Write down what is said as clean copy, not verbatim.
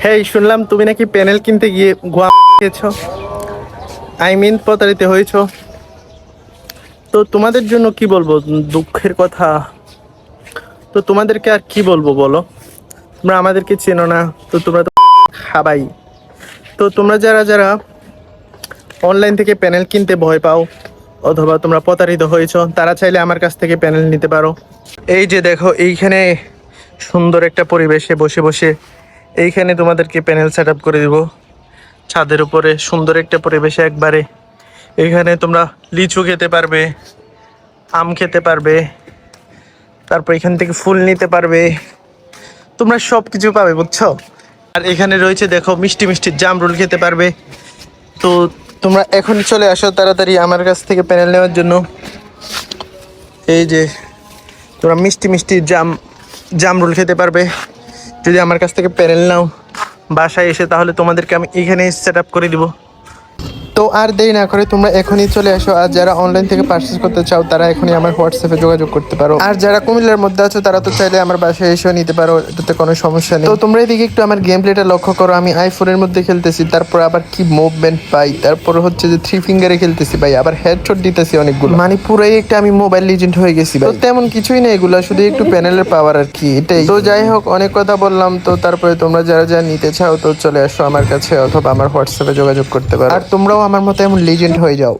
হেই, শুনলাম তুমি নাকি প্যানেল কিনতে গিয়ে গোয়া খেয়েছো। প্রতারিত হয়েছো। তো তোমাদের জন্য কি বলবো, দুঃখের কথা। তো তোমাদেরকে আর কি বলবো বলো, তোমরা আমাদেরকে চেনো না, তো তোমরা তো খাবাই। তো তোমরা যারা যারা অনলাইন থেকে প্যানেল কিনতে ভয় পাও অথবা তোমরা প্রতারিত হয়েছো, তারা চাইলে আমার কাছ থেকে প্যানেল নিতে পারো। এই যে দেখো, এইখানে সুন্দর একটা পরিবেশে বসে বসে এইখানে তোমাদেরকে প্যানেল সেট আপ করে দিব, ছাদের উপরে সুন্দর একটা পরিবেশে একবারে। এখানে তোমরা লিচু খেতে পারবে, আম খেতে পারবে, তারপর এখান থেকে ফুল নিতে পারবে, তোমরা সব কিছু পাবে, বুঝছো। আর এখানে রয়েছে দেখো মিষ্টি মিষ্টি জামরুল খেতে পারবে। তো তোমরা এখনই চলে আসো তাড়াতাড়ি আমার কাছ থেকে প্যানেল নেওয়ার জন্য। এই যে তোমরা মিষ্টি মিষ্টি জামরুল খেতে পারবে যদি আমার কাছ থেকে প্যানেল নাও বাসায় এসে, তাহলে তোমাদেরকে আমি এখানে সেট আপ করে দিব। তো আর দেরি না করে তোমরা এখনই চলে আসো। আর যারা অনলাইন থেকে পারচেস করতে চাও তারা এখনই আমার হোয়াটসঅ্যাপে যোগাযোগ করতে পারো। আর যারা কুমিল্লার মধ্যে আছো তারা তো চাইলে আমার বাসায় এসেও নিতে পারো, এটাতে কোনো সমস্যা নেই। তো তোমরা এদিকে একটু আমার গেম প্লেটা লক্ষ্য করো। আমি আইফোনের মধ্যে খেলতেছি, তারপর আবার কি মুভমেন্ট পাই, তারপর হচ্ছে যে 3 ফিঙ্গারে খেলতেছি ভাই, আবার হেডশট দিতেছি অনেকগুলো, মানে পুরাই একটা আমি মোবাইল লিজেন্ড হয়ে গেছি ভাই। তো তেমন কিছুই নেই, এগুলা শুধু একটু প্যানেলের পাওয়ার আর কি, এটাই। তো যাই হোক, অনেক কথা বললাম। তো তারপরে তোমরা যারা যারা নিতে চাও তো চলে আসো আমার কাছে অথবা আমার হোয়াটসঅ্যাপে যোগাযোগ করতে পারো। আর তোমরাও আমার মতো এমন লিজেন্ড হয়ে যাও।